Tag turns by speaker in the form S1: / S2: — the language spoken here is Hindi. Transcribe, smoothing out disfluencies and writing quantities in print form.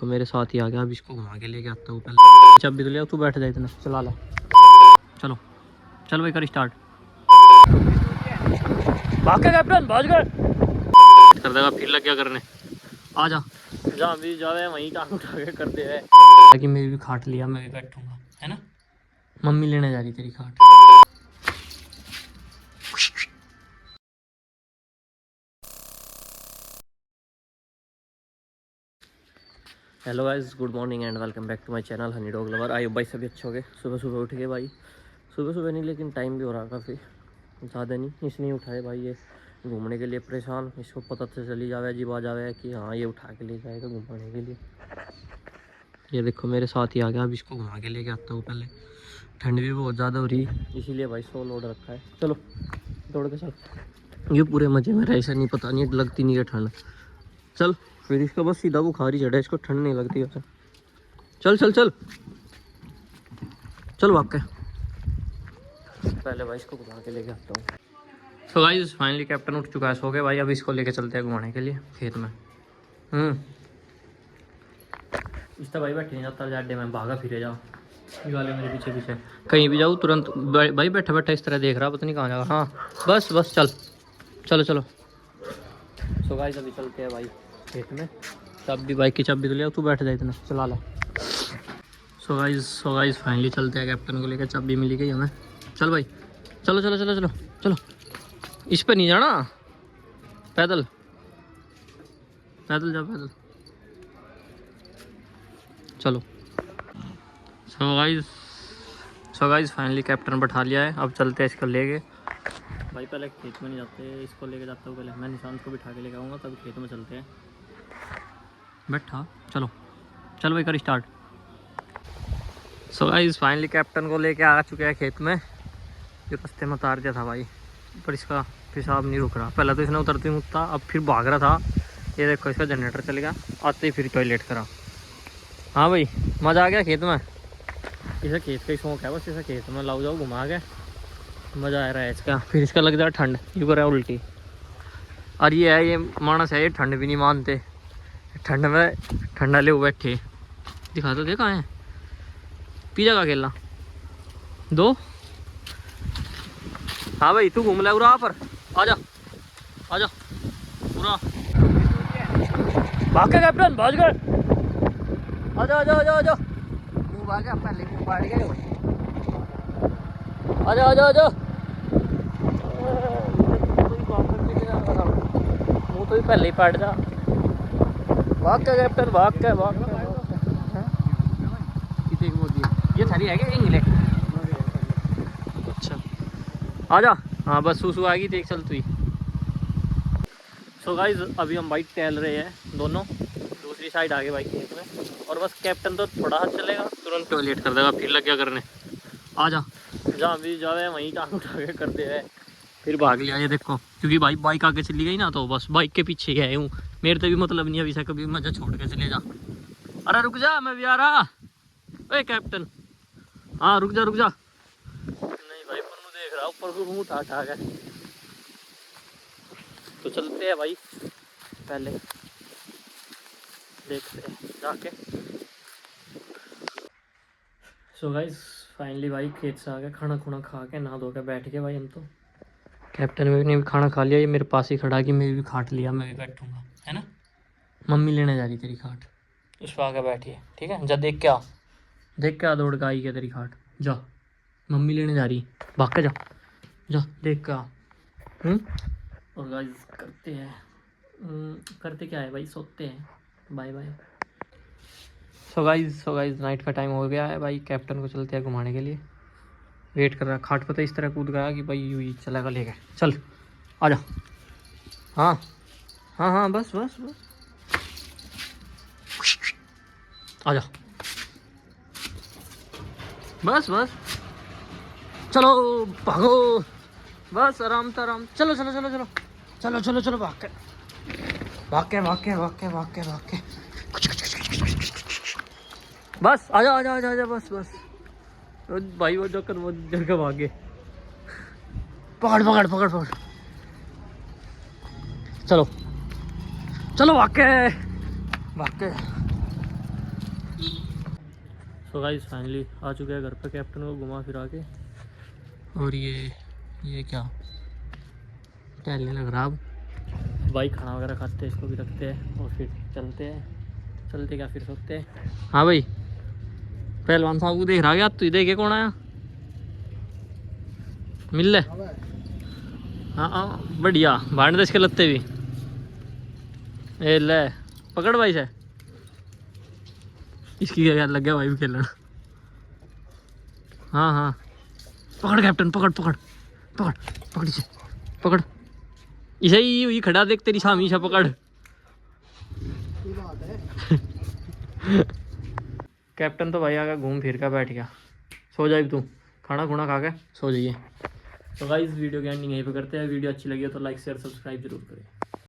S1: मेरे साथ ही आ गया। अब इसको घुमा के लेके आता हूँ। पहले चाबी तो ले, तू बैठ जाए, इतना चला ला। चलो चल भाई, कर स्टार्ट। भाग के कैप्टन, भाग गए कर देगा, फिर लग गया करने। आ जा, जहाँ भी जावे वहीं टांग उठा के करते हैं ताकि मेरी भी खाट लिया, मैं भी बैठूंगा, है ना। मम्मी लेने जा रही तेरी खाट। Hello guys, good morning and welcome back to my channel honey dog lover. आई भाई सभी अच्छे हो गए। सुबह सुबह उठ गए भाई, सुबह सुबह नहीं लेकिन टाइम भी हो रहा काफ़ी ज़्यादा नहीं, इसलिए उठाए भाई। ये घूमने के लिए परेशान, इसको पता तो चली जावे, अजीब आ जावे कि हाँ ये उठा के ले जाएगा घुमाने के लिए। ये देखो मेरे साथ ही आ गया। अब इसको घुमा के लेके आता हूँ। पहले ठंड भी बहुत ज़्यादा हो रही है, इसीलिए भाई सो लोड रखा है। चलो दौड़ के चल, ये पूरे मज़े में रहे, ऐसा नहीं, पता नहीं लगती नहीं है ठंड। चल फिर इसका बस सीधा बुखार ही चढ़ा है, इसको ठंड नहीं लगती वैसे। चल चल चल चल भाग के, पहले भाई इसको घुमा के लेके आता हूँ। तो गाइस फाइनली कैप्टन उठ चुका है सो के भाई। अब इसको लेके चलते हैं घुमाने के लिए खेत में। इस तरह भाई बैठे नहीं जाता जाडे में, भागा फिरे जाओ। ये वाले मेरे पीछे पीछे कहीं भी जाऊँ तुरंत भाई बैठा बैठा इस तरह देख रहा, पता नहीं कहाँ जाएगा। हाँ बस बस चल, चलो चलो। सो गाइस अभी चलते हैं भाई खेत में। चाबी, बाइक की चाबी तो ले, तू बैठ जाए, इतना चला ला। सो गाइस फाइनली चलते हैं, कैप्टन को लेकर चाबी मिली गई हमें। चल भाई चलो चलो चलो चलो चलो। इस पे नहीं जाना, पैदल पैदल जा, पैदल चलो। सो गाइस फाइनली कैप्टन बैठा लिया है। अब चलते हैं इसको लेके भाई। पहले खेत में नहीं जाते, इसको लेके जाता हूँ पहले। मैं निशांत को बिठा के लेके आऊँगा, तब खेत में चलते हैं। बैठा, चलो चल भाई, कर start. So guys finally captain को लेके आ चुके हैं खेत में। जो रास्ते में उतार दिया था भाई, पर इसका पेशाब नहीं रुक रहा। पहले तो इसने उतरते ही मुँहता, अब फिर भाग रहा था। ये देखो इसका जनरेटर चल गया, आते ही फिर टॉयलेट करा। हाँ भाई मज़ा आ गया खेत में। इसे खेत का ही शौक है बस, इसे खेत में लाओ जाओ घुमा के, मज़ा आ रहा है इसका। फिर इसका लग जाए ठंड, यू कर रहा है उल्टी। और ये है, ये मानस है, ये ठंड भी नहीं मानते। ठंड में ठंडा ले बैठे, दिखा तो देखा है। पिज़्ज़ा का खेलना दो। हाँ भाई तू घूम ले उरा पर, आजा आजा पूरा भाग के कैप्टन, भाग गए। आजा आजा आजा आजा, मुँह भाग गया पहले, मुँह फाड़ गया। आजा आजा आजा, मुँह तो ही पहले ही फाड़ जा। भाग के कैप्टन, भाग के भाग के। ये थारी है क्या इंग्लिश? अच्छा आजा। हाँ बस सूसू आ गई, देख चल तू ही। सो गाइस अभी हम बाइक टहल रहे हैं दोनों, दूसरी साइड आगे बाइक खेत में। और बस कैप्टन तो थोड़ा हाथ चलेगा, तुरंत टॉयलेट कर देगा, फिर लग गया करने। आजा, जहाँ भी जावे वहीं टांग उठा के करते हैं, फिर भाग लिया। ये देखो, क्योंकि भाई बाइक आगे चली गई ना, तो बस बाइक के पीछे ही आए हूँ। मेरे तो भी मतलब नहीं अभी से, कभी मजा छोड़ के चले जा। अरे रुक जा, मैं भी आ रहा। ओए कैप्टन, हाँ रुक जा रुक जा। नहीं भाई पन्नू देख रहा, ऊपर को मुँह उठा के। तो चलते हैं भाई, पहले देखते हैं जाके। सो गाइस फाइनली भाई खेत से आ गए, खाना खुना खा के नहा धो के बैठ गए भाई हम तो। कैप्टन ने भी खाना खा लिया, ये मेरे पास ही खड़ा कि मैं भी खाट लिया, मैं भी बैठूंगा, है ना। मम्मी लेने जा रही तेरी खाट, उस पर आके बैठी है, ठीक है। जा देख के आ, देख के आ, दौड़ के आई क्या तेरी खाट, जा मम्मी लेने जा रही, भाग के जा, जा देख के आ। और गाइस करते हैं, करते क्या है भाई, सोते हैं। Bye bye. So guys night का टाइम हो गया है भाई, कैप्टन को चलते हैं घुमाने के लिए। वेट कर रहा, खाट पर तो इस तरह कूद गया कि भाई यूँ ही चलेगा लेके। चल आजा। हाँ हाँ हाँ बस बस बस, आजा बस बस, चलो भागो, बस आराम से आराम। चलो चलो चलो चलो चलो चलो चलो, भाग के भाग के भाग के भाग के भाग के भाग के, बस आजा आजा आजा आजा, बस बस भाई। वो जगह वो जगह भागे, पकड़ पकड़ पकड़ पकड़, चलो चलो भाग के भाग के। सो गाइस फाइनली आ चुके हैं घर पे, कैप्टन को घुमा फिरा के। और ये क्या टहलने लग रहा। अब भाई खाना वगैरह खाते हैं, इसको भी रखते हैं और फिर चलते क्या फिर सोते हैं। हाँ भाई पहलवान साहब को देख रहा क्या तू? देखे कौन आया? मिल ले। हाँ हाँ बढ़िया भाड़ देश के लत्ते भी। ए ले पकड़ भाई से, इसकी क्या लग गया भाई भी खेलना। हाँ हाँ पकड़ कैप्टन, पकड़ पकड़ पकड़ पकड़ इसे, पकड़ इसे ही खड़ा देख तेरी सामी से पकड़। कैप्टन तो भाई आगे घूम फिर कर बैठ गया। सो जाए तू, खाना खुना खा के सो जाइए। तो गाइस वीडियो की एंडिंग यहीं पे करते हैं। वीडियो अच्छी लगी हो तो लाइक शेयर सब्सक्राइब जरूर करें।